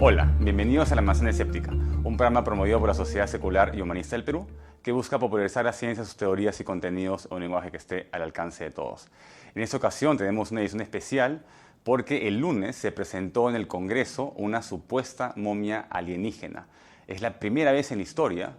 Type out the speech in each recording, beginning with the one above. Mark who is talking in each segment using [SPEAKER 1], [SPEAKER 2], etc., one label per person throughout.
[SPEAKER 1] Hola, bienvenidos a La Manzana Escéptica, un programa promovido por la Sociedad Secular y Humanista del Perú que busca popularizar la ciencia, sus teorías y contenidos en un lenguaje que esté al alcance de todos. En esta ocasión tenemos una edición especial porque el lunes se presentó en el Congreso una supuesta momia alienígena. Es la primera vez en la historia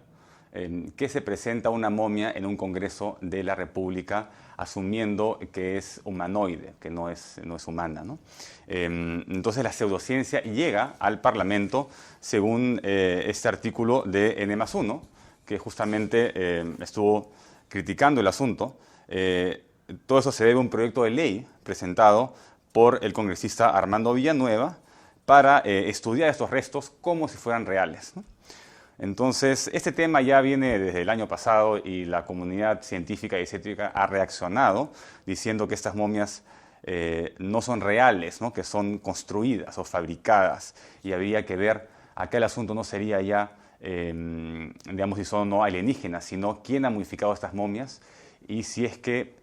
[SPEAKER 1] que se presenta una momia en un Congreso de la República asumiendo que es humanoide, que no es humana, ¿no? Entonces la pseudociencia llega al Parlamento según este artículo de N+1, que justamente estuvo criticando el asunto. Todo eso se debe a un proyecto de ley presentado por el congresista Armando Villanueva para estudiar estos restos como si fueran reales, ¿no? Entonces, este tema ya viene desde el año pasado y la comunidad científica y escéptica ha reaccionado diciendo que estas momias no son reales, ¿no? Que son construidas o fabricadas, y habría que ver, acá el asunto no sería ya, digamos, si son no alienígenas, sino quién ha modificado estas momias y si es que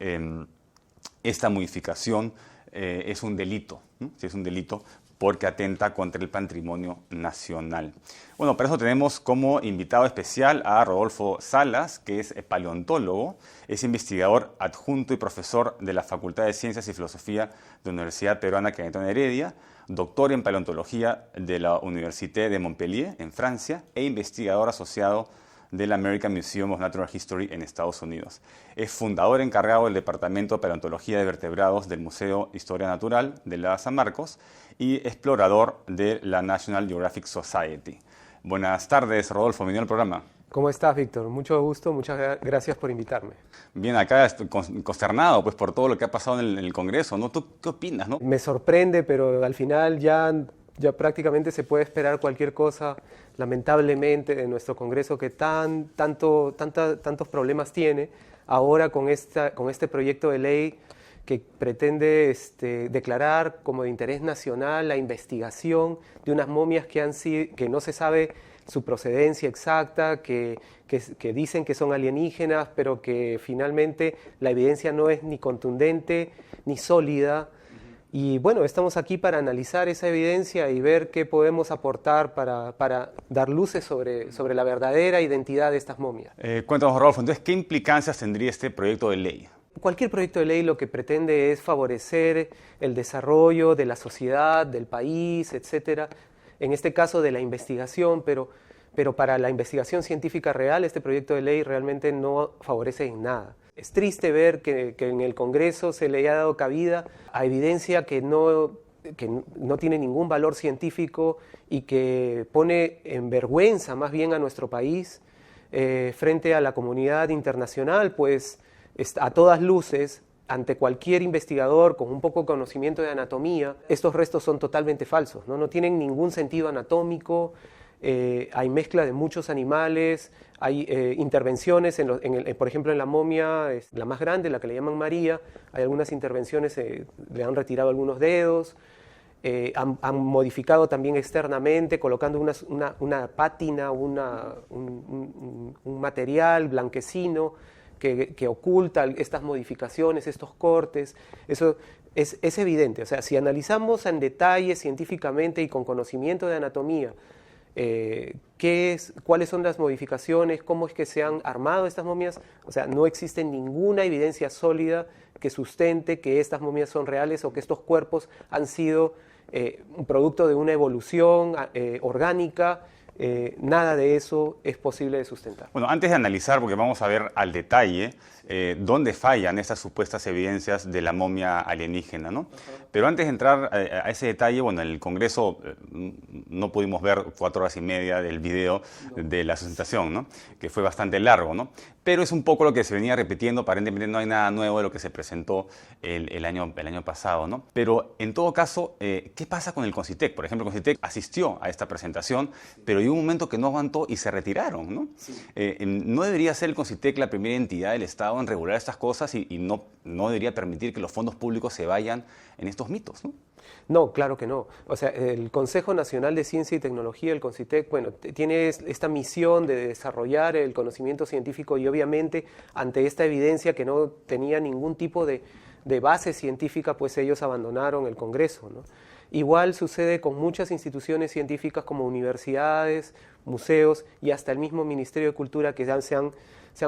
[SPEAKER 1] esta modificación es un delito, ¿no? Si es un delito porque atenta contra el patrimonio nacional. Bueno, para eso tenemos como invitado especial a Rodolfo Salas, que es paleontólogo, es investigador adjunto y profesor de la Facultad de Ciencias y Filosofía de la Universidad Peruana Cayetano Heredia, doctor en paleontología de la Université de Montpellier, en Francia, e investigador asociado del American Museum of Natural History en Estados Unidos. Es fundador encargado del Departamento de Paleontología de Vertebrados del Museo Historia Natural de la San Marcos y explorador de la National Geographic Society. Buenas tardes, Rodolfo, bienvenido al programa.
[SPEAKER 2] ¿Cómo estás, Víctor? Mucho gusto, muchas gracias por invitarme.
[SPEAKER 1] Bien, acá estoy consternado pues, por todo lo que ha pasado en el Congreso, ¿no? ¿Tú qué opinas, no?
[SPEAKER 2] Me sorprende, pero al final ya prácticamente se puede esperar cualquier cosa, lamentablemente, de nuestro Congreso que tantos problemas tiene ahora con este proyecto de ley que pretende declarar como de interés nacional la investigación de unas momias que no se sabe su procedencia exacta, que dicen que son alienígenas, pero que finalmente la evidencia no es ni contundente ni sólida. Y bueno, estamos aquí para analizar esa evidencia y ver qué podemos aportar para dar luces sobre la verdadera identidad de estas momias.
[SPEAKER 1] Cuéntanos, Rodolfo, entonces, ¿qué implicancias tendría este proyecto de ley?
[SPEAKER 2] Cualquier proyecto de ley lo que pretende es favorecer el desarrollo de la sociedad, del país, etcétera. En este caso de la investigación, pero para la investigación científica real, este proyecto de ley realmente no favorece en nada. Es triste ver que en el Congreso se le haya dado cabida a evidencia que no tiene ningún valor científico y que pone en vergüenza más bien a nuestro país frente a la comunidad internacional, pues a todas luces, ante cualquier investigador con un poco de conocimiento de anatomía, estos restos son totalmente falsos, no tienen ningún sentido anatómico. Hay mezcla de muchos animales, hay intervenciones, por ejemplo en la momia, la más grande, la que le llaman María, hay algunas intervenciones, le han retirado algunos dedos, han modificado también externamente, colocando una pátina, un material blanquecino que oculta estas modificaciones, estos cortes. Eso es evidente. O sea, si analizamos en detalle científicamente y con conocimiento de anatomía, cuáles son las modificaciones, cómo es que se han armado estas momias, o sea, no existe ninguna evidencia sólida que sustente que estas momias son reales o que estos cuerpos han sido un producto de una evolución orgánica. Nada de eso es posible de sustentar.
[SPEAKER 1] Bueno, antes de analizar, porque vamos a ver al detalle dónde fallan estas supuestas evidencias de la momia alienígena, ¿no? Pero antes de entrar a ese detalle, bueno, en el Congreso no pudimos ver 4 horas y media del video de la sustentación, ¿no? Que fue bastante largo, ¿no? Pero es un poco lo que se venía repitiendo, aparentemente no hay nada nuevo de lo que se presentó el año pasado, ¿no? Pero en todo caso, ¿qué pasa con el CONCITEC? Por ejemplo, el CONCITEC asistió a esta presentación, pero hay un momento que no aguantó y se retiraron, ¿no? Sí. ¿No debería ser el CONCITEC la primera entidad del Estado en regular estas cosas y no debería permitir que los fondos públicos se vayan en estos mitos, ¿no?
[SPEAKER 2] No, claro que no. O sea, el Consejo Nacional de Ciencia y Tecnología, el CONCITEC, bueno, tiene esta misión de desarrollar el conocimiento científico y obviamente ante esta evidencia que no tenía ningún tipo de base científica, pues ellos abandonaron el Congreso, ¿no? Igual sucede con muchas instituciones científicas como universidades, museos y hasta el mismo Ministerio de Cultura que ya se han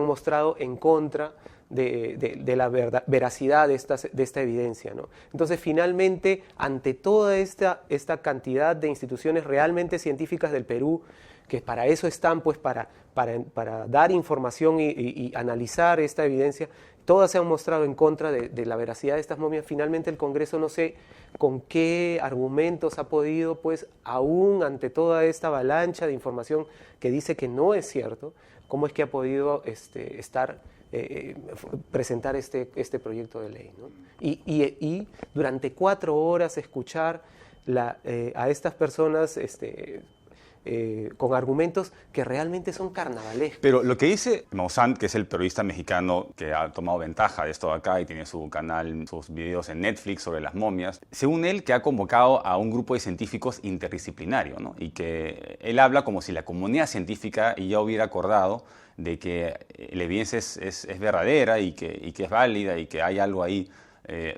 [SPEAKER 2] mostrado en contra de la veracidad de esta evidencia, ¿no? Entonces, finalmente, ante toda esta cantidad de instituciones realmente científicas del Perú, que para eso están, pues para dar información y analizar esta evidencia, todas se han mostrado en contra de la veracidad de estas momias. Finalmente el Congreso, no sé con qué argumentos ha podido, pues aún ante toda esta avalancha de información que dice que no es cierto, cómo es que ha podido presentar este proyecto de ley, ¿no? Y durante 4 horas escuchar a estas personas con argumentos que realmente son carnavalescos.
[SPEAKER 1] Pero lo que dice Maussan, que es el periodista mexicano que ha tomado ventaja de esto de acá y tiene su canal, sus videos en Netflix sobre las momias, según él, que ha convocado a un grupo de científicos interdisciplinario, ¿no? Y que él habla como si la comunidad científica ya hubiera acordado de que la evidencia es verdadera y que es válida y que hay algo ahí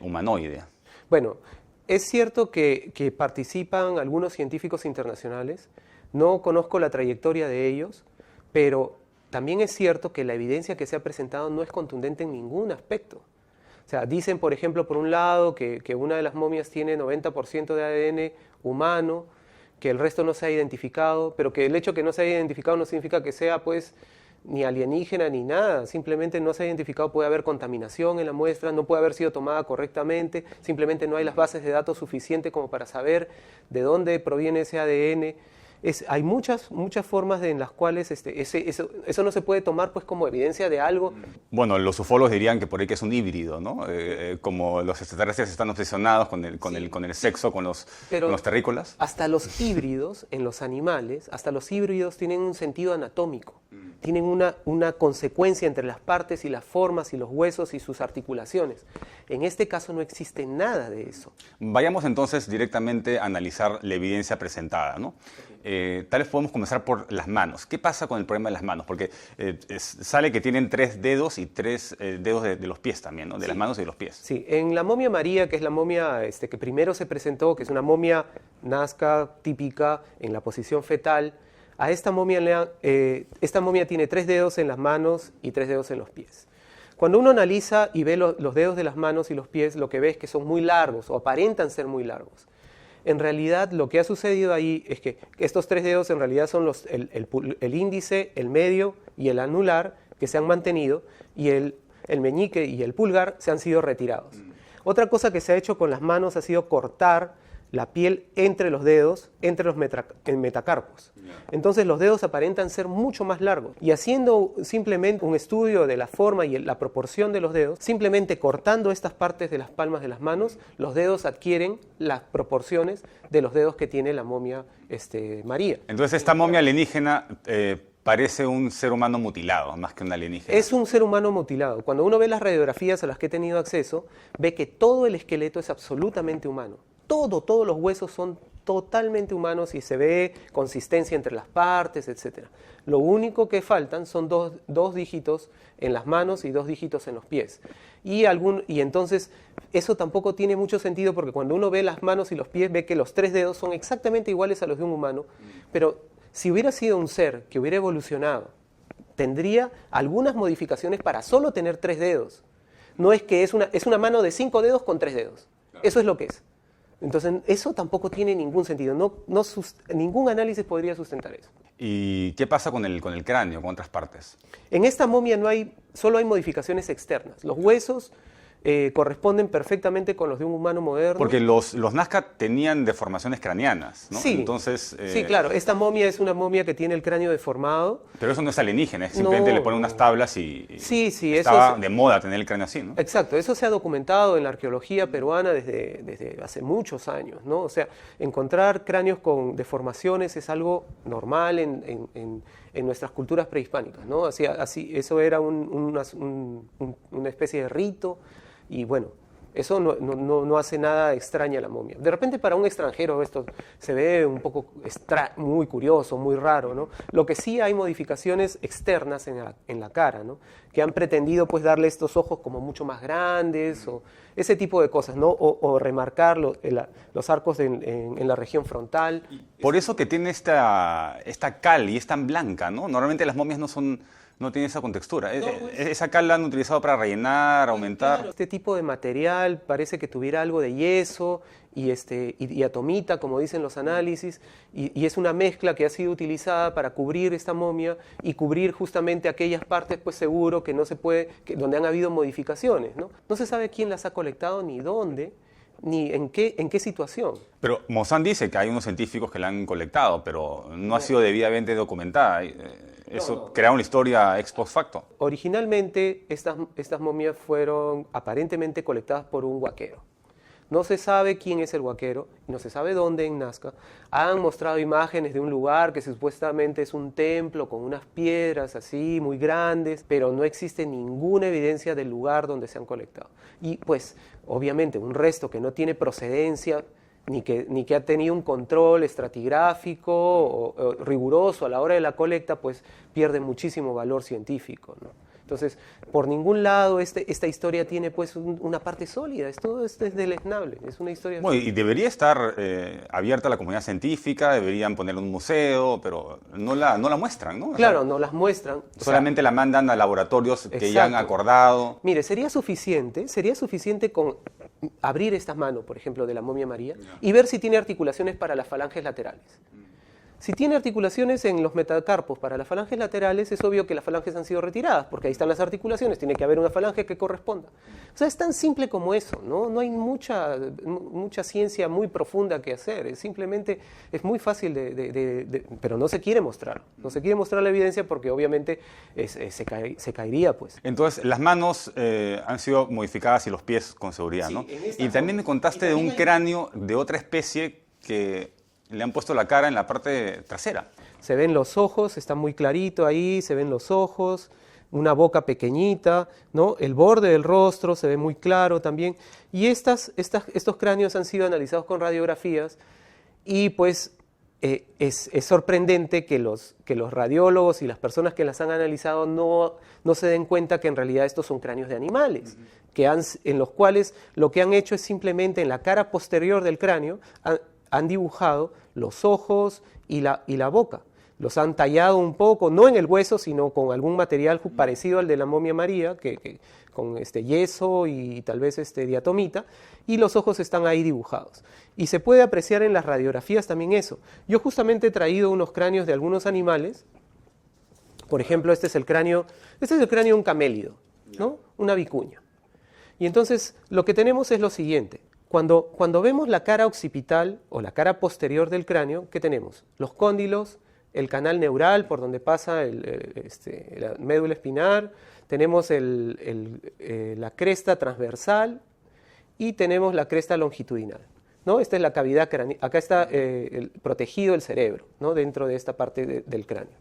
[SPEAKER 1] humanoide.
[SPEAKER 2] Bueno, es cierto que participan algunos científicos internacionales. No conozco la trayectoria de ellos, pero también es cierto que la evidencia que se ha presentado no es contundente en ningún aspecto. O sea, dicen, por ejemplo, por un lado, que una de las momias tiene 90% de ADN humano, que el resto no se ha identificado, pero que el hecho que no se haya identificado no significa que sea, pues, ni alienígena ni nada. Simplemente no se ha identificado, puede haber contaminación en la muestra, no puede haber sido tomada correctamente, simplemente no hay las bases de datos suficientes como para saber de dónde proviene ese ADN. Hay muchas formas en las cuales eso no se puede tomar, pues, como evidencia de algo.
[SPEAKER 1] Bueno, los ufólogos dirían que por ahí que es un híbrido, ¿no? Como los extraterrestres están obsesionados con el sexo, con los terrícolas.
[SPEAKER 2] Hasta los híbridos en los animales, hasta los híbridos tienen un sentido anatómico. Tienen una consecuencia entre las partes y las formas y los huesos y sus articulaciones. En este caso no existe nada de eso.
[SPEAKER 1] Vayamos entonces directamente a analizar la evidencia presentada, ¿no? Tal vez podemos comenzar por las manos. ¿Qué pasa con el problema de las manos? Porque sale que tienen 3 dedos y 3 dedos de los pies también, ¿no? De las manos y de los pies.
[SPEAKER 2] Sí, en la momia María, que es la momia que primero se presentó, que es una momia nazca típica en la posición fetal, a esta momia tiene 3 dedos en las manos y 3 dedos en los pies. Cuando uno analiza y ve los dedos de las manos y los pies, lo que ve es que son muy largos o aparentan ser muy largos. En realidad, lo que ha sucedido ahí es que estos 3 dedos en realidad son el índice, el medio y el anular, que se han mantenido, y el meñique y el pulgar se han sido retirados. Otra cosa que se ha hecho con las manos ha sido cortar la piel entre los dedos, entre los metacarpos. Entonces los dedos aparentan ser mucho más largos. Y haciendo simplemente un estudio de la forma y la proporción de los dedos, simplemente cortando estas partes de las palmas de las manos, los dedos adquieren las proporciones de los dedos que tiene la momia María.
[SPEAKER 1] Entonces esta momia alienígena parece un ser humano mutilado, más que un alienígena.
[SPEAKER 2] Es un ser humano mutilado. Cuando uno ve las radiografías a las que he tenido acceso, ve que todo el esqueleto es absolutamente humano. Todos los huesos son totalmente humanos y se ve consistencia entre las partes, etc. Lo único que faltan son dos dígitos en las manos y 2 dígitos en los pies. Y entonces eso tampoco tiene mucho sentido porque cuando uno ve las manos y los pies ve que los 3 dedos son exactamente iguales a los de un humano, pero si hubiera sido un ser que hubiera evolucionado, tendría algunas modificaciones para solo tener 3 dedos. No es que es una mano de 5 dedos con 3 dedos. Eso es lo que es. Entonces, eso tampoco tiene ningún sentido. Ningún análisis podría sustentar eso.
[SPEAKER 1] ¿Y qué pasa con el cráneo, con otras partes?
[SPEAKER 2] En esta momia solo hay modificaciones externas. Los huesos corresponden perfectamente con los de un humano moderno.
[SPEAKER 1] Porque los Nazca tenían deformaciones craneanas, ¿no?
[SPEAKER 2] Sí,
[SPEAKER 1] entonces,
[SPEAKER 2] sí, claro. Esta momia es una momia que tiene el cráneo deformado.
[SPEAKER 1] Pero eso no es alienígena, simplemente le ponen unas tablas y
[SPEAKER 2] sí,
[SPEAKER 1] estaba de moda tener el cráneo así, ¿no?
[SPEAKER 2] Exacto, eso se ha documentado en la arqueología peruana desde hace muchos años, ¿no? O sea, encontrar cráneos con deformaciones es algo normal en nuestras culturas prehispánicas, ¿no? Así, eso era una especie de rito. Y bueno, Eso no hace nada extraña a la momia. De repente para un extranjero esto se ve un poco muy curioso, muy raro, ¿no? Lo que sí hay modificaciones externas en la cara, ¿no? Que han pretendido pues darle estos ojos como mucho más grandes o ese tipo de cosas, ¿no? O remarcar los arcos en la región frontal.
[SPEAKER 1] Por eso que tiene esta cal y es tan blanca, ¿no? Normalmente las momias no tienen esa contextura. Esa cal la han utilizado para rellenar, aumentar.
[SPEAKER 2] Claro, este tipo de material parece que tuviera algo de yeso y atomita, como dicen los análisis, y es una mezcla que ha sido utilizada para cubrir esta momia y cubrir justamente aquellas partes, pues seguro, que no se puede, donde han habido modificaciones, ¿no? No se sabe quién las ha colectado ni dónde, ni en qué situación.
[SPEAKER 1] Pero Maussan dice que hay unos científicos que la han colectado, pero no ha sido debidamente documentada. Eso crea una historia ex post facto.
[SPEAKER 2] Originalmente estas momias fueron aparentemente colectadas por un huaquero. No se sabe quién es el huaquero, no se sabe dónde en Nazca. Han mostrado imágenes de un lugar que supuestamente es un templo con unas piedras así muy grandes, pero no existe ninguna evidencia del lugar donde se han colectado. Y pues, obviamente, un resto que no tiene procedencia, ni que ha tenido un control estratigráfico o riguroso a la hora de la colecta, pues pierde muchísimo valor científico, ¿no? Entonces, por ningún lado esta historia tiene pues una parte sólida, todo esto es deleznable, es una historia...
[SPEAKER 1] Bueno, y debería estar abierta a la comunidad científica, deberían ponerla en un museo, pero no la muestran, ¿no?
[SPEAKER 2] Claro, no las muestran.
[SPEAKER 1] Solamente la mandan a laboratorios que ya han acordado.
[SPEAKER 2] Mire, sería suficiente con abrir estas manos, por ejemplo, de la momia María, y ver si tiene articulaciones para las falanges laterales. Si tiene articulaciones en los metacarpos para las falanges laterales, es obvio que las falanges han sido retiradas, porque ahí están las articulaciones, tiene que haber una falange que corresponda. O sea, es tan simple como eso, ¿no? No hay mucha ciencia muy profunda que hacer, simplemente es muy fácil pero no se quiere mostrar. No se quiere mostrar la evidencia porque obviamente se caería, pues.
[SPEAKER 1] Entonces, las manos han sido modificadas y los pies con seguridad, ¿no? Y también me contaste de un cráneo de otra especie que le han puesto la cara en la parte trasera.
[SPEAKER 2] Se ven los ojos, está muy clarito ahí, se ven los ojos, una boca pequeñita, ¿no? El borde del rostro se ve muy claro también. Y estos cráneos han sido analizados con radiografías y pues es sorprendente que los radiólogos y las personas que las han analizado no se den cuenta que en realidad estos son cráneos de animales, en los cuales lo que han hecho es simplemente en la cara posterior del cráneo han dibujado los ojos y la boca. Los han tallado un poco, no en el hueso, sino con algún material parecido al de la momia María, con yeso y tal vez diatomita, y los ojos están ahí dibujados. Y se puede apreciar en las radiografías también eso. Yo justamente he traído unos cráneos de algunos animales. Por ejemplo, este es el cráneo de un camélido, ¿no? Una vicuña. Y entonces lo que tenemos es lo siguiente. Cuando vemos la cara occipital o la cara posterior del cráneo, ¿qué tenemos? Los cóndilos, el canal neural por donde pasa la médula espinal, tenemos la cresta transversal y tenemos la cresta longitudinal, ¿no? Esta es la cavidad craneal, acá está protegido el cerebro, ¿no? Dentro de esta parte del cráneo.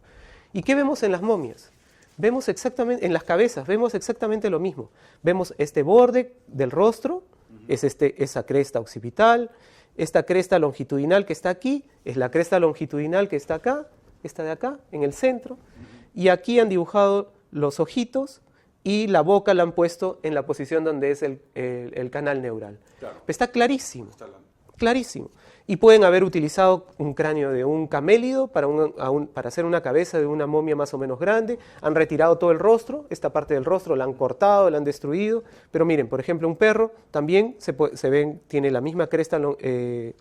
[SPEAKER 2] ¿Y qué vemos en las momias? Vemos exactamente, en las cabezas, vemos exactamente lo mismo. Vemos este borde del rostro, es esa cresta occipital, esta cresta longitudinal que está aquí, es la cresta longitudinal que está acá, esta de acá, en el centro, y aquí han dibujado los ojitos y la boca la han puesto en la posición donde es el canal neural. Claro. Está clarísimo, clarísimo. Y pueden haber utilizado un cráneo de un camélido para hacer una cabeza de una momia más o menos grande. Han retirado todo el rostro, esta parte del rostro la han cortado, la han destruido. Pero miren, por ejemplo, un perro también tiene la misma cresta.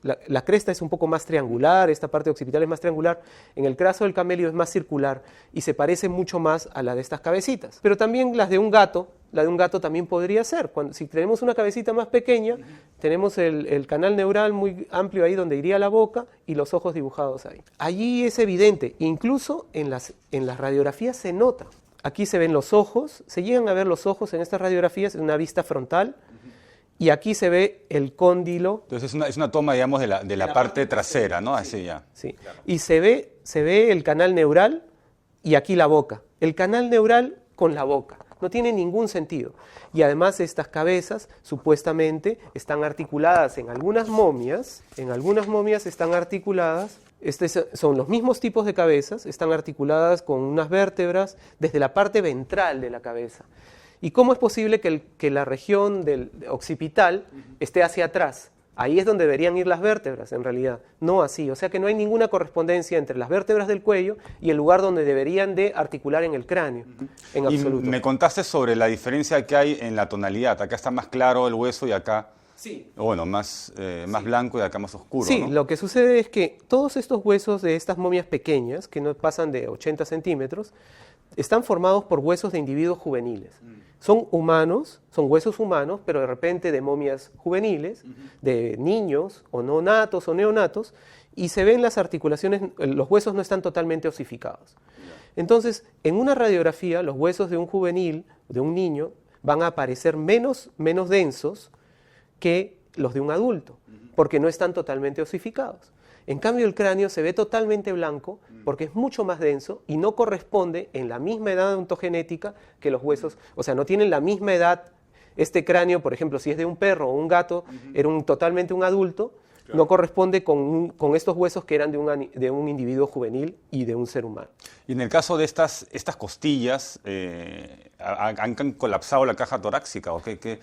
[SPEAKER 2] La cresta es un poco más triangular, esta parte occipital es más triangular. En el caso del camélido es más circular y se parece mucho más a la de estas cabecitas. Pero también las de un gato. La de un gato también podría ser. Si tenemos una cabecita más pequeña, tenemos el canal neural muy amplio ahí donde iría la boca y los ojos dibujados ahí. Allí es evidente, incluso en las radiografías se nota. Aquí se ven los ojos, se llegan a ver los ojos en estas radiografías en una vista frontal y aquí se ve el cóndilo.
[SPEAKER 1] Entonces es una toma, digamos, de la parte trasera, ¿no? Así ya.
[SPEAKER 2] Sí. Claro. Y se ve el canal neural y aquí la boca. El canal neural con la boca. No tiene ningún sentido. Y además estas cabezas supuestamente están articuladas en algunas momias están articuladas, son los mismos tipos de cabezas, están articuladas con unas vértebras desde la parte ventral de la cabeza. ¿Y cómo es posible que la región del occipital esté hacia atrás? Ahí es donde deberían ir las vértebras, en realidad, no así. O sea que no hay ninguna correspondencia entre las vértebras del cuello y el lugar donde deberían de articular en el cráneo, en absoluto.
[SPEAKER 1] Y me contaste sobre la diferencia que hay en la tonalidad. Acá está más claro el hueso y acá,
[SPEAKER 2] sí,
[SPEAKER 1] bueno, más blanco y acá más oscuro.
[SPEAKER 2] Sí,
[SPEAKER 1] ¿no?
[SPEAKER 2] Lo que sucede es que todos estos huesos de estas momias pequeñas, que no pasan de 80 centímetros, están formados por huesos de individuos juveniles. Son humanos, son huesos humanos, pero de repente de momias juveniles, de niños o no natos o neonatos, y se ven las articulaciones, los huesos no están totalmente osificados. Entonces, en una radiografía, los huesos de un juvenil, de un niño, van a aparecer menos densos que los de un adulto, porque no están totalmente osificados. En cambio, el cráneo se ve totalmente blanco porque es mucho más denso y no corresponde en la misma edad ontogenética que los huesos. O sea, no tienen la misma edad. Este cráneo, por ejemplo, si es de un perro o un gato, era totalmente un adulto, claro, no corresponde con estos huesos que eran de un individuo juvenil y de un ser humano.
[SPEAKER 1] Y en el caso de estas costillas, ¿han colapsado la caja torácica? ¿O qué?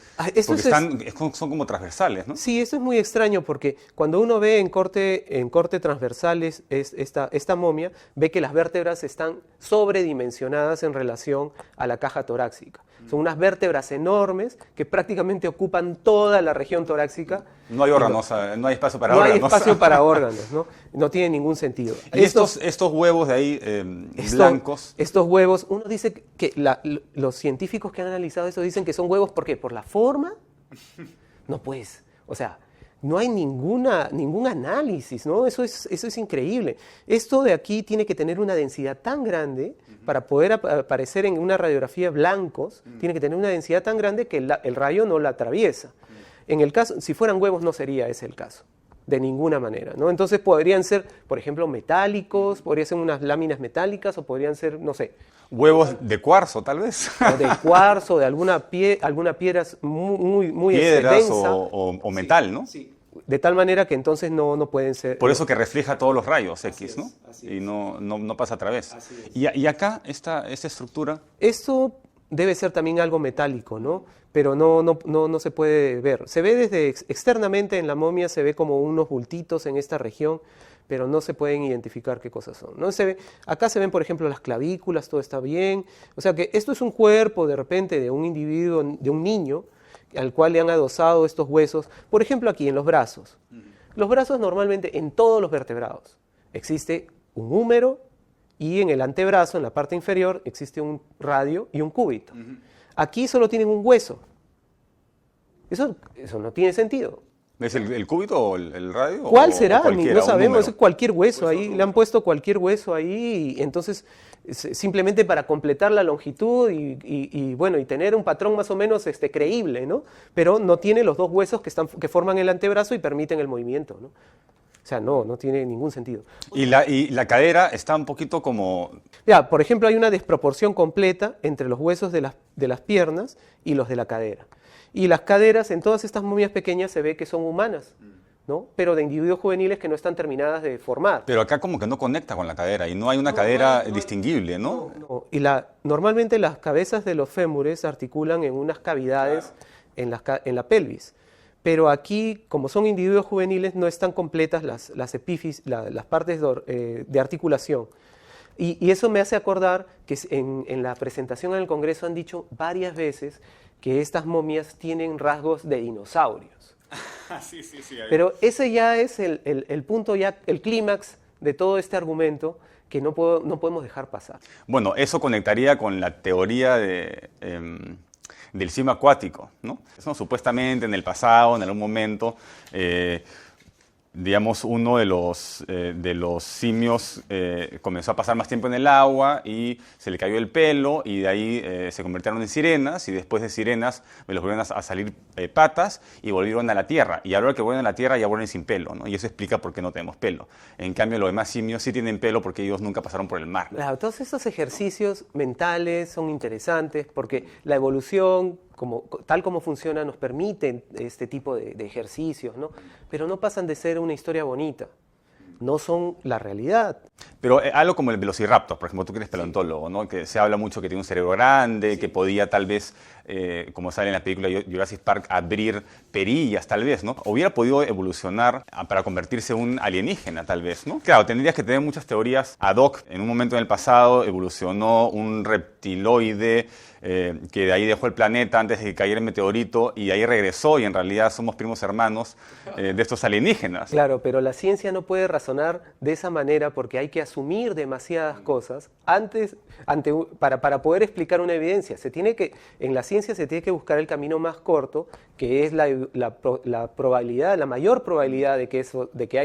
[SPEAKER 1] Porque son como transversales, ¿no?
[SPEAKER 2] Sí, eso es muy extraño porque cuando uno ve en corte transversales esta momia, ve que las vértebras están sobredimensionadas en relación a la caja torácica. Son unas vértebras enormes que prácticamente ocupan toda la región torácica.
[SPEAKER 1] No hay órganos, no hay espacio para órganos.
[SPEAKER 2] No hay espacio para órganos, ¿no? No tiene ningún sentido.
[SPEAKER 1] Y estos huevos de ahí blancos.
[SPEAKER 2] Estos huevos, uno dice que los científicos que han analizado eso dicen que son huevos, ¿por qué? ¿Por la forma? No, pues, o sea, no hay ningún análisis, ¿no? Eso es increíble. Esto de aquí tiene que tener una densidad tan grande para poder aparecer en una radiografía blancos, tiene que tener una densidad tan grande que el rayo no la atraviesa. En el caso, si fueran huevos no sería ese el caso, de ninguna manera, ¿no? Entonces podrían ser, por ejemplo, metálicos, podrían ser unas láminas metálicas o podrían ser, no sé.
[SPEAKER 1] Huevos de cuarzo, tal vez.
[SPEAKER 2] O de cuarzo, de alguna piedra muy
[SPEAKER 1] piedras
[SPEAKER 2] densa.
[SPEAKER 1] O metal, ¿no?
[SPEAKER 2] Sí. De tal manera que entonces no pueden ser...
[SPEAKER 1] Por eso que refleja todos los rayos X, ¿no?
[SPEAKER 2] Así
[SPEAKER 1] y no pasa a través. Y acá, esta estructura...
[SPEAKER 2] Esto debe ser también algo metálico, ¿no? Pero no se puede ver. Se ve desde externamente en la momia, se ve como unos bultitos en esta región, pero no se pueden identificar qué cosas son, ¿no? Acá se ven, por ejemplo, las clavículas, todo está bien. O sea que esto es un cuerpo, de repente, de un individuo, de un niño, al cual le han adosado estos huesos. Por ejemplo, aquí en los brazos. Los brazos normalmente, en todos los vertebrados, existe un húmero y en el antebrazo, en la parte inferior, existe un radio y un cúbito. Aquí solo tienen un hueso. Eso no tiene sentido.
[SPEAKER 1] ¿Es el cúbito o el radio?
[SPEAKER 2] ¿Cuál será?
[SPEAKER 1] No
[SPEAKER 2] sabemos, es cualquier hueso ahí, le han puesto cualquier hueso ahí, y entonces simplemente para completar la longitud y tener un patrón más o menos creíble, ¿no? Pero no tiene los dos huesos que forman el antebrazo y permiten el movimiento, ¿no? O sea, no tiene ningún sentido.
[SPEAKER 1] Y la cadera está un poquito como...
[SPEAKER 2] Ya, por ejemplo, hay una desproporción completa entre los huesos de las piernas y los de la cadera. Y las caderas en todas estas momias pequeñas se ve que son humanas, ¿no? Pero de individuos juveniles que no están terminadas de formar.
[SPEAKER 1] Pero acá como que no conecta con la cadera y no hay una cadera distinguible, ¿no?
[SPEAKER 2] No. Y normalmente las cabezas de los fémures articulan en unas cavidades en la pelvis. Pero aquí, como son individuos juveniles, no están completas las epífisis, las partes de articulación. Y eso me hace acordar que en la presentación en el Congreso han dicho varias veces que estas momias tienen rasgos de dinosaurios.
[SPEAKER 1] Sí.
[SPEAKER 2] Pero ese ya es el punto, el clímax de todo este argumento que no podemos dejar pasar.
[SPEAKER 1] Bueno, eso conectaría con la teoría del simio acuático, ¿no? Eso, supuestamente en el pasado, en algún momento, digamos, uno de los simios comenzó a pasar más tiempo en el agua y se le cayó el pelo y de ahí se convirtieron en sirenas y después de sirenas me los volvieron a salir patas y volvieron a la tierra. Y ahora que vuelven a la tierra ya vuelven sin pelo, ¿no? Y eso explica por qué no tenemos pelo. En cambio, los demás simios sí tienen pelo porque ellos nunca pasaron por el mar.
[SPEAKER 2] Claro, todos estos ejercicios mentales son interesantes porque la evolución, tal como funciona, nos permite este tipo de ejercicios, ¿no? Pero no pasan de ser una historia bonita, no son la realidad.
[SPEAKER 1] Pero algo como el Velociraptor, por ejemplo, tú que eres paleontólogo, ¿no? Que se habla mucho que tiene un cerebro grande, que podía tal vez, como sale en la película Jurassic Park, abrir perillas, tal vez, ¿no? Hubiera podido evolucionar para convertirse en un alienígena, tal vez, ¿no? Claro, tendrías que tener muchas teorías ad hoc. En un momento en el pasado evolucionó un reptiloide que de ahí dejó el planeta antes de que cayera el meteorito y ahí regresó y en realidad somos primos hermanos de estos alienígenas.
[SPEAKER 2] Claro, pero la ciencia no puede razonar de esa manera porque hay que asumir demasiadas cosas para poder explicar una evidencia. En la ciencia se tiene que buscar el camino más corto, que es la probabilidad, la mayor probabilidad de que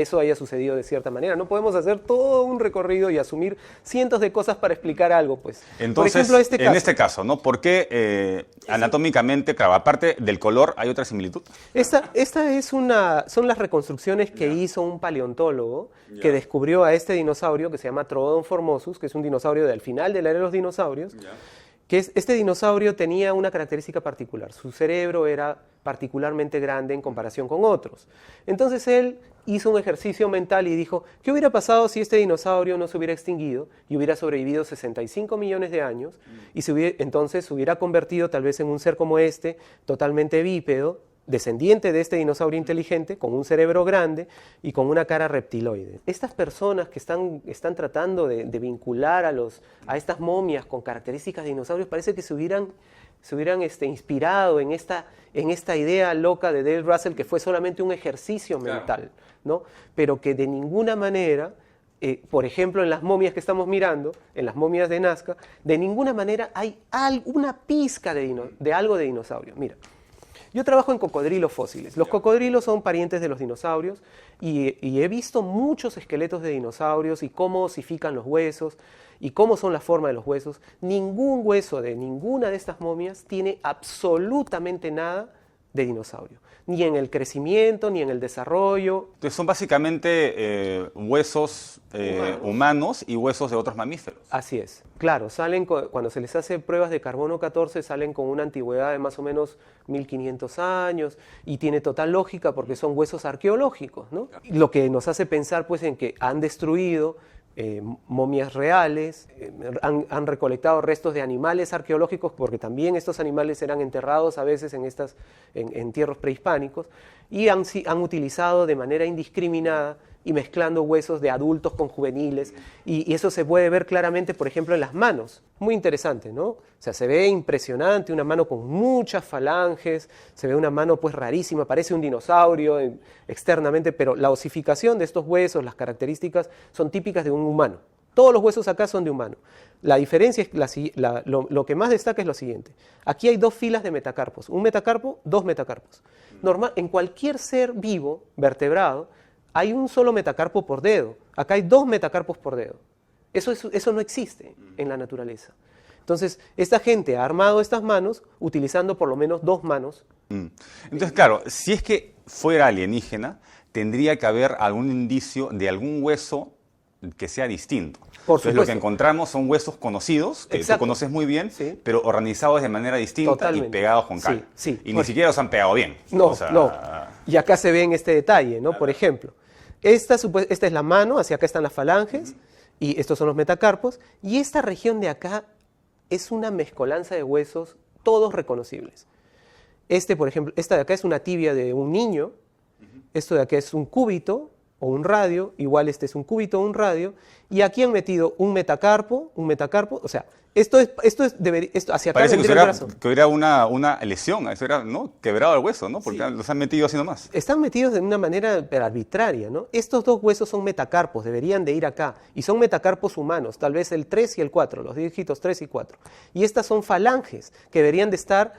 [SPEAKER 2] eso haya sucedido de cierta manera. No podemos hacer todo un recorrido y asumir cientos de cosas para explilar algo, pues.
[SPEAKER 1] Entonces, por ejemplo, en este caso, ¿no? ¿Por qué anatómicamente, claro, aparte del color, hay otra similitud?
[SPEAKER 2] Son las reconstrucciones que hizo un paleontólogo que descubrió a este dinosaurio que se llama Troodon formosus, que es un dinosaurio del final de la era de los dinosaurios, este dinosaurio tenía una característica particular. Su cerebro era particularmente grande en comparación con otros. Entonces él hizo un ejercicio mental y dijo, ¿qué hubiera pasado si este dinosaurio no se hubiera extinguido y hubiera sobrevivido 65 millones de años y entonces se hubiera convertido tal vez en un ser como este, totalmente bípedo, descendiente de este dinosaurio inteligente, con un cerebro grande y con una cara reptiloide? Estas personas que están tratando de vincular a estas momias con características de dinosaurios parece que se hubieran inspirado en esta idea loca de Dale Russell, que fue solamente un ejercicio mental, ¿no? Pero que de ninguna manera, por ejemplo, en las momias que estamos mirando, en las momias de Nazca, de ninguna manera hay alguna pizca de algo de dinosaurio. Mira, yo trabajo en cocodrilos fósiles. Los cocodrilos son parientes de los dinosaurios y he visto muchos esqueletos de dinosaurios y cómo osifican los huesos y cómo son la forma de los huesos. Ningún hueso de ninguna de estas momias tiene absolutamente nada de dinosaurio, ni en el crecimiento, ni en el desarrollo.
[SPEAKER 1] Entonces son básicamente huesos humanos y huesos de otros mamíferos.
[SPEAKER 2] Así es. Claro, cuando se les hace pruebas de carbono 14 salen con una antigüedad de más o menos 1500 años y tiene total lógica porque son huesos arqueológicos, ¿no? Lo que nos hace pensar pues en que han destruido momias reales, han recolectado restos de animales arqueológicos porque también estos animales eran enterrados a veces en entierros prehispánicos y han utilizado de manera indiscriminada y mezclando huesos de adultos con juveniles y eso se puede ver claramente, por ejemplo, en las manos. Muy interesante, ¿no? O sea, se ve impresionante, una mano con muchas falanges, se ve una mano pues rarísima, parece un dinosaurio externamente, pero la osificación de estos huesos, las características son típicas de un humano. Todos los huesos acá son de humano. La diferencia es, lo que más destaca es lo siguiente. Aquí hay dos filas de metacarpos, un metacarpo, dos metacarpos. En cualquier ser vivo, vertebrado, hay un solo metacarpo por dedo. Acá hay dos metacarpos por dedo. Eso no existe en la naturaleza. Entonces, esta gente ha armado estas manos utilizando por lo menos dos manos.
[SPEAKER 1] Entonces, claro, si es que fuera alienígena, tendría que haber algún indicio de algún hueso que sea distinto. Entonces, lo que encontramos son huesos conocidos, que tú conoces muy bien, sí, pero organizados de manera distinta. Totalmente. Y pegados con cal. Sí, sí. Y ni siquiera los han pegado bien.
[SPEAKER 2] No, no. Y acá se ve en este detalle, ¿no? Por ejemplo, esta es la mano, hacia acá están las falanges, y estos son los metacarpos, y esta región de acá es una mezcolanza de huesos, todos reconocibles. Por ejemplo, esta de acá es una tibia de un niño, esto de acá es un cúbito, o un radio, igual este es un cúbito o un radio, y aquí han metido un metacarpo, o sea, esto hacia acá
[SPEAKER 1] parece que hubiera una lesión, eso era, ¿no? Quebrado el hueso, ¿no? Porque sí, los han metido así nomás.
[SPEAKER 2] Están metidos de una manera arbitraria, ¿no? Estos dos huesos son metacarpos, deberían de ir acá, y son metacarpos humanos, tal vez el 3 y el 4, los dígitos 3 y 4. Y estas son falanges, que deberían de estar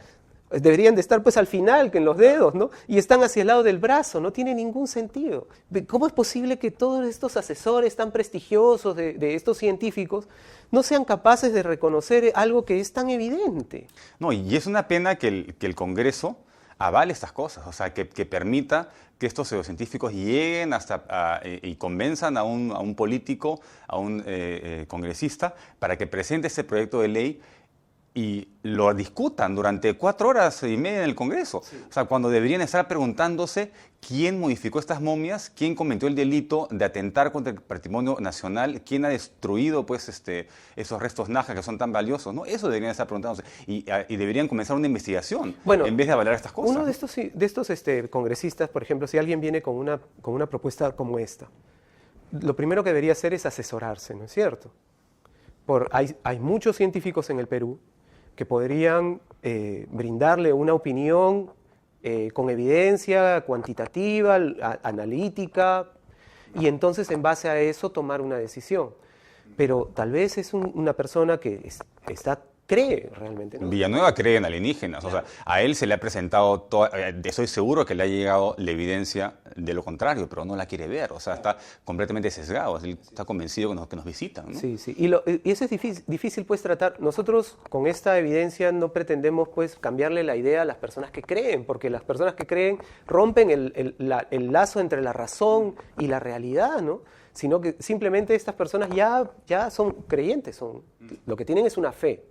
[SPEAKER 2] Deberían de estar pues al final, que en los dedos, ¿no? Y están hacia el lado del brazo, no tiene ningún sentido. ¿Cómo es posible que todos estos asesores tan prestigiosos de estos científicos no sean capaces de reconocer algo que es tan evidente?
[SPEAKER 1] No, y es una pena que el Congreso avale estas cosas, o sea, que permita que estos pseudocientíficos lleguen hasta y convenzan a un político, a un congresista, para que presente este proyecto de ley y lo discutan durante 4 horas y media en el Congreso. Sí. O sea, cuando deberían estar preguntándose quién modificó estas momias, quién cometió el delito de atentar contra el patrimonio nacional, quién ha destruido pues, esos restos najas que son tan valiosos, ¿no? Eso deberían estar preguntándose. Y deberían comenzar una investigación en vez de avalar estas cosas.
[SPEAKER 2] Uno de estos congresistas, por ejemplo, si alguien viene con una propuesta como esta, lo primero que debería hacer es asesorarse, ¿no es cierto? Hay muchos científicos en el Perú que podrían brindarle una opinión con evidencia cuantitativa, analítica, y entonces en base a eso tomar una decisión. Pero tal vez es una persona que cree realmente, ¿no?
[SPEAKER 1] Villanueva cree en alienígenas, o sea, a él se le ha presentado, estoy seguro que le ha llegado la evidencia de lo contrario, pero no la quiere ver, o sea, está completamente sesgado, él está convencido que nos visitan, ¿no?
[SPEAKER 2] Sí, sí, y eso es difícil pues tratar. Nosotros con esta evidencia no pretendemos pues cambiarle la idea a las personas que creen, porque las personas que creen rompen el lazo entre la razón y la realidad, ¿no? Sino que simplemente estas personas ya son creyentes, lo que tienen es una fe.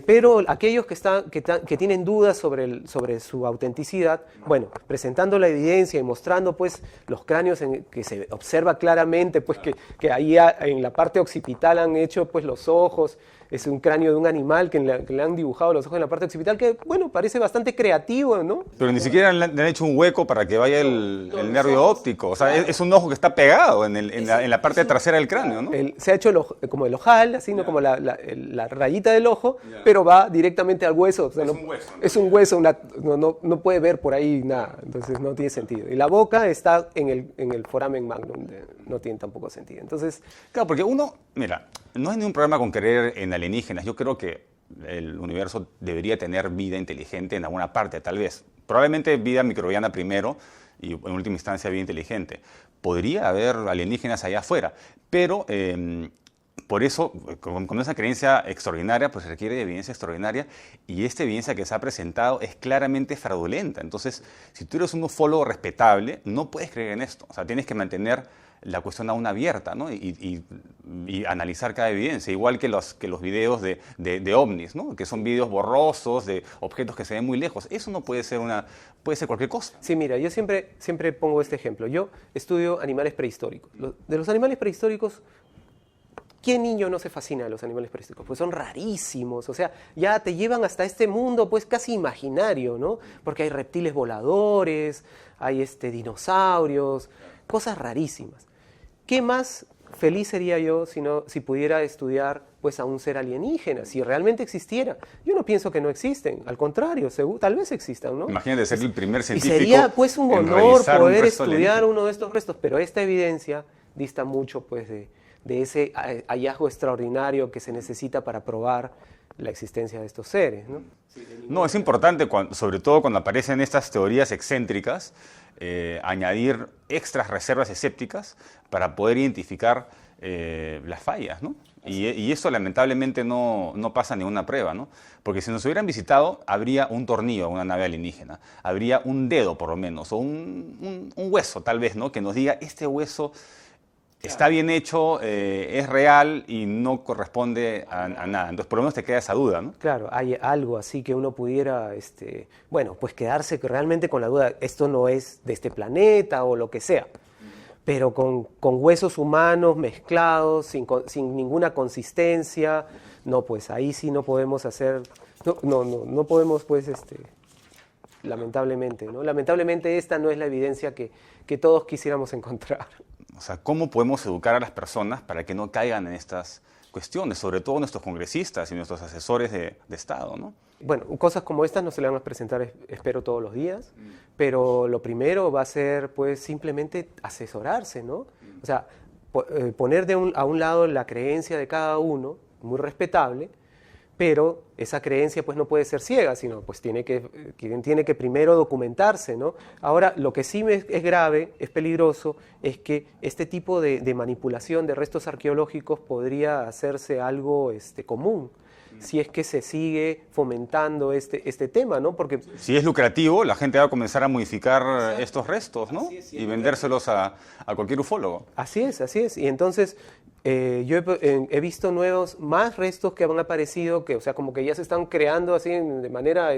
[SPEAKER 2] Pero aquellos que tienen dudas sobre su autenticidad, bueno, presentando la evidencia y mostrando pues los cráneos que se observa claramente pues que ahí en la parte occipital han hecho pues los ojos, es un cráneo de un animal que le han dibujado los ojos en la parte occipital, que bueno, parece bastante creativo, ¿no?
[SPEAKER 1] Pero ni siquiera le han hecho un hueco para que vaya el nervio óptico, o sea, es un ojo que está pegado en la parte trasera del cráneo, ¿no?
[SPEAKER 2] Se ha hecho como el ojal, así, ¿no? Como la rayita del ojo, pero va directamente al hueso. O sea,
[SPEAKER 1] un hueso.
[SPEAKER 2] Es un hueso, no puede ver por ahí nada, entonces no tiene sentido. Y la boca está en el foramen magnum, no tiene tampoco sentido. Entonces,
[SPEAKER 1] claro, porque mira, no hay ningún problema con creer en alienígenas. Yo creo que el universo debería tener vida inteligente en alguna parte, tal vez. Probablemente vida microbiana primero y en última instancia vida inteligente. Podría haber alienígenas allá afuera, pero por eso, con esa creencia extraordinaria, pues requiere de evidencia extraordinaria, y esta evidencia que se ha presentado es claramente fraudulenta. Entonces, si tú eres un ufólogo respetable, no puedes creer en esto. O sea, tienes que mantener la cuestión aún abierta, ¿no? y analizar cada evidencia, igual que los videos de ovnis, ¿no? Que son videos borrosos de objetos que se ven muy lejos. Eso no puede ser puede ser cualquier cosa.
[SPEAKER 2] Sí, mira, yo siempre pongo este ejemplo. Yo estudio animales prehistóricos. De los animales prehistóricos, ¿qué niño no se fascina de los animales prehistóricos? Pues son rarísimos, o sea, ya te llevan hasta este mundo pues casi imaginario, ¿no? Porque hay reptiles voladores, hay dinosaurios, cosas rarísimas. ¿Qué más feliz sería yo si pudiera estudiar pues a un ser alienígena, si realmente existiera? Yo no pienso que no existen, al contrario, tal vez existan, ¿no?
[SPEAKER 1] Imagínate ser el primer científico.
[SPEAKER 2] Y sería pues un honor poder estudiar uno de estos restos, pero esta evidencia dista mucho pues de ese hallazgo extraordinario que se necesita para probar la existencia de estos seres, ¿no?
[SPEAKER 1] No, es importante, sobre todo cuando aparecen estas teorías excéntricas, añadir extras reservas escépticas para poder identificar las fallas, ¿no? Y eso lamentablemente no pasa en ninguna prueba, ¿no? Porque si nos hubieran visitado, habría un tornillo en una nave alienígena, habría un dedo por lo menos, o un hueso tal vez, ¿no? Que nos diga, este hueso está bien hecho, es real y no corresponde a nada. Entonces, por lo menos te queda esa duda, ¿no?
[SPEAKER 2] Claro, hay algo así que uno pudiera, bueno, pues quedarse realmente con la duda, esto no es de este planeta o lo que sea, pero con huesos humanos mezclados, sin ninguna consistencia, no, pues ahí sí no podemos hacer, no podemos, pues, lamentablemente, ¿no? Lamentablemente esta no es la evidencia que todos quisiéramos encontrar.
[SPEAKER 1] O sea, ¿cómo podemos educar a las personas para que no caigan en estas cuestiones? Sobre todo nuestros congresistas y nuestros asesores de Estado, ¿no?
[SPEAKER 2] Bueno, cosas como estas no se le van a presentar, espero, todos los días, pero lo primero va a ser, pues, simplemente asesorarse, ¿no? O sea, poner a un lado la creencia de cada uno, muy respetable, pero esa creencia pues no puede ser ciega, sino pues tiene que primero documentarse, ¿no? Ahora, lo que sí es grave, es peligroso, es que este tipo de manipulación de restos arqueológicos podría hacerse algo común, si es que se sigue fomentando este tema, ¿no? Porque
[SPEAKER 1] si es lucrativo, la gente va a comenzar a modificar estos restos, ¿no? Y vendérselos a cualquier ufólogo.
[SPEAKER 2] Así es. Y entonces yo he visto más restos que han aparecido, o sea, como que ya se están creando así de manera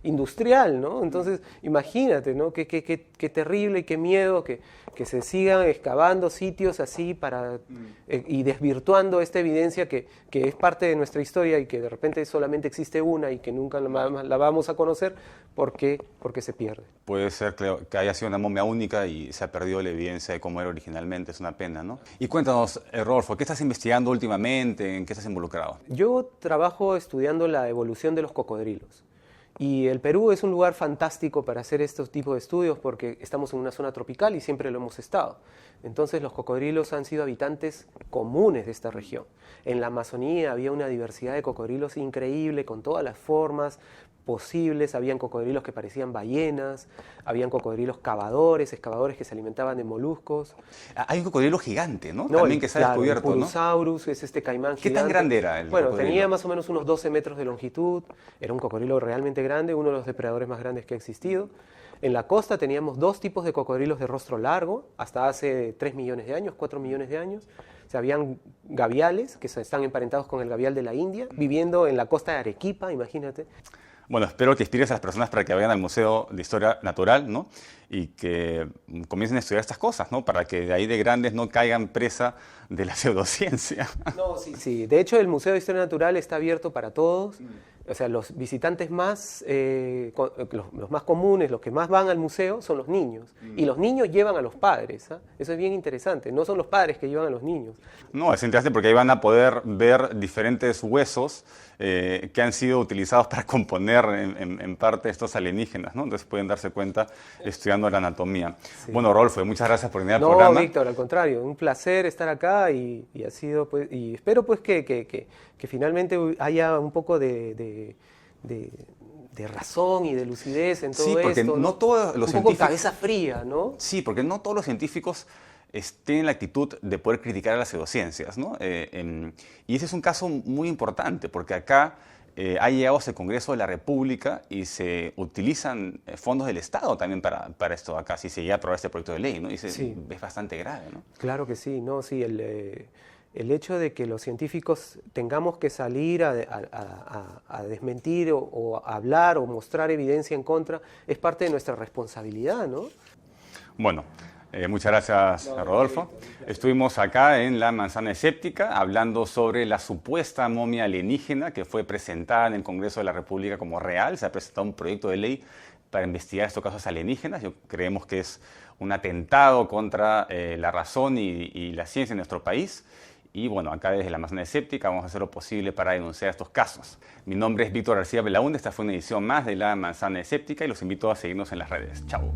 [SPEAKER 2] industrial, ¿no? Entonces, imagínate, ¿no? Qué terrible y qué miedo que se sigan excavando sitios así y desvirtuando esta evidencia que es parte de nuestra historia y que de repente solamente existe una y que nunca la vamos a conocer porque se pierde.
[SPEAKER 1] Puede ser que haya sido una momia única y se ha perdido la evidencia de cómo era originalmente, es una pena, ¿no? Y cuéntanos, Rodolfo, ¿qué estás investigando últimamente? ¿En qué estás involucrado?
[SPEAKER 2] Yo trabajo estudiando la evolución de los cocodrilos. Y el Perú es un lugar fantástico para hacer estos tipos de estudios porque estamos en una zona tropical y siempre lo hemos estado. Entonces los cocodrilos han sido habitantes comunes de esta región. En la Amazonía había una diversidad de cocodrilos increíble, con todas las formas posibles. Habían cocodrilos que parecían ballenas, habían cocodrilos excavadores que se alimentaban de moluscos.
[SPEAKER 1] Hay un cocodrilo gigante, ¿no? También que se ha descubierto,
[SPEAKER 2] el Purusaurus, ¿no? Es este caimán gigante.
[SPEAKER 1] ¿Qué tan grande era el cocodrilo?
[SPEAKER 2] Tenía más o menos unos 12 metros de longitud, era un cocodrilo realmente grande, uno de los depredadores más grandes que ha existido. En la costa teníamos dos tipos de cocodrilos de rostro largo, hasta hace 3 millones de años, 4 millones de años. O sea, habían gaviales, que están emparentados con el gavial de la India, viviendo en la costa de Arequipa, imagínate.
[SPEAKER 1] Bueno, espero que inspires a las personas para que vayan al Museo de Historia Natural, ¿no? Y que comiencen a estudiar estas cosas, ¿no? Para que de ahí de grandes no caigan presa de la pseudociencia.
[SPEAKER 2] No, sí. De hecho, el Museo de Historia Natural está abierto para todos. O sea, los visitantes los más comunes, los que más van al museo, son los niños. Y los niños llevan a los padres, ¿eh? Eso es bien interesante. No son los padres que llevan a los niños.
[SPEAKER 1] No, es interesante porque ahí van a poder ver diferentes huesos que han sido utilizados para componer en parte estos alienígenas, ¿no? Entonces pueden darse cuenta estudiando la anatomía. Sí. Bueno, Rodolfo, muchas gracias por venir al programa.
[SPEAKER 2] No, Víctor, al contrario, un placer estar acá y ha sido, pues, y espero pues que finalmente haya un poco de razón y de lucidez en todo esto.
[SPEAKER 1] Sí, porque no todos los científicos...
[SPEAKER 2] Un poco cabeza fría, ¿no?
[SPEAKER 1] Sí, porque no todos los científicos tienen la actitud de poder criticar a las pseudociencias, ¿no? Y ese es un caso muy importante, porque acá ha llegado ese Congreso de la República y se utilizan fondos del Estado también para esto acá, si se llega a aprobar este proyecto de ley, ¿no? Y sí. Es bastante grave, ¿no?
[SPEAKER 2] Claro que sí, ¿no? Sí, el hecho de que los científicos tengamos que salir a desmentir o a hablar o mostrar evidencia en contra es parte de nuestra responsabilidad, ¿no?
[SPEAKER 1] Bueno, muchas gracias, Rodolfo. Estuvimos acá en la Manzana Escéptica hablando sobre la supuesta momia alienígena que fue presentada en el Congreso de la República como real. Se ha presentado un proyecto de ley para investigar estos casos alienígenas. Creemos que es un atentado contra la razón y la ciencia en nuestro país. Y bueno, acá desde la Manzana Escéptica vamos a hacer lo posible para denunciar estos casos. Mi nombre es Víctor García Belaúnde, esta fue una edición más de la Manzana Escéptica y los invito a seguirnos en las redes. Chao.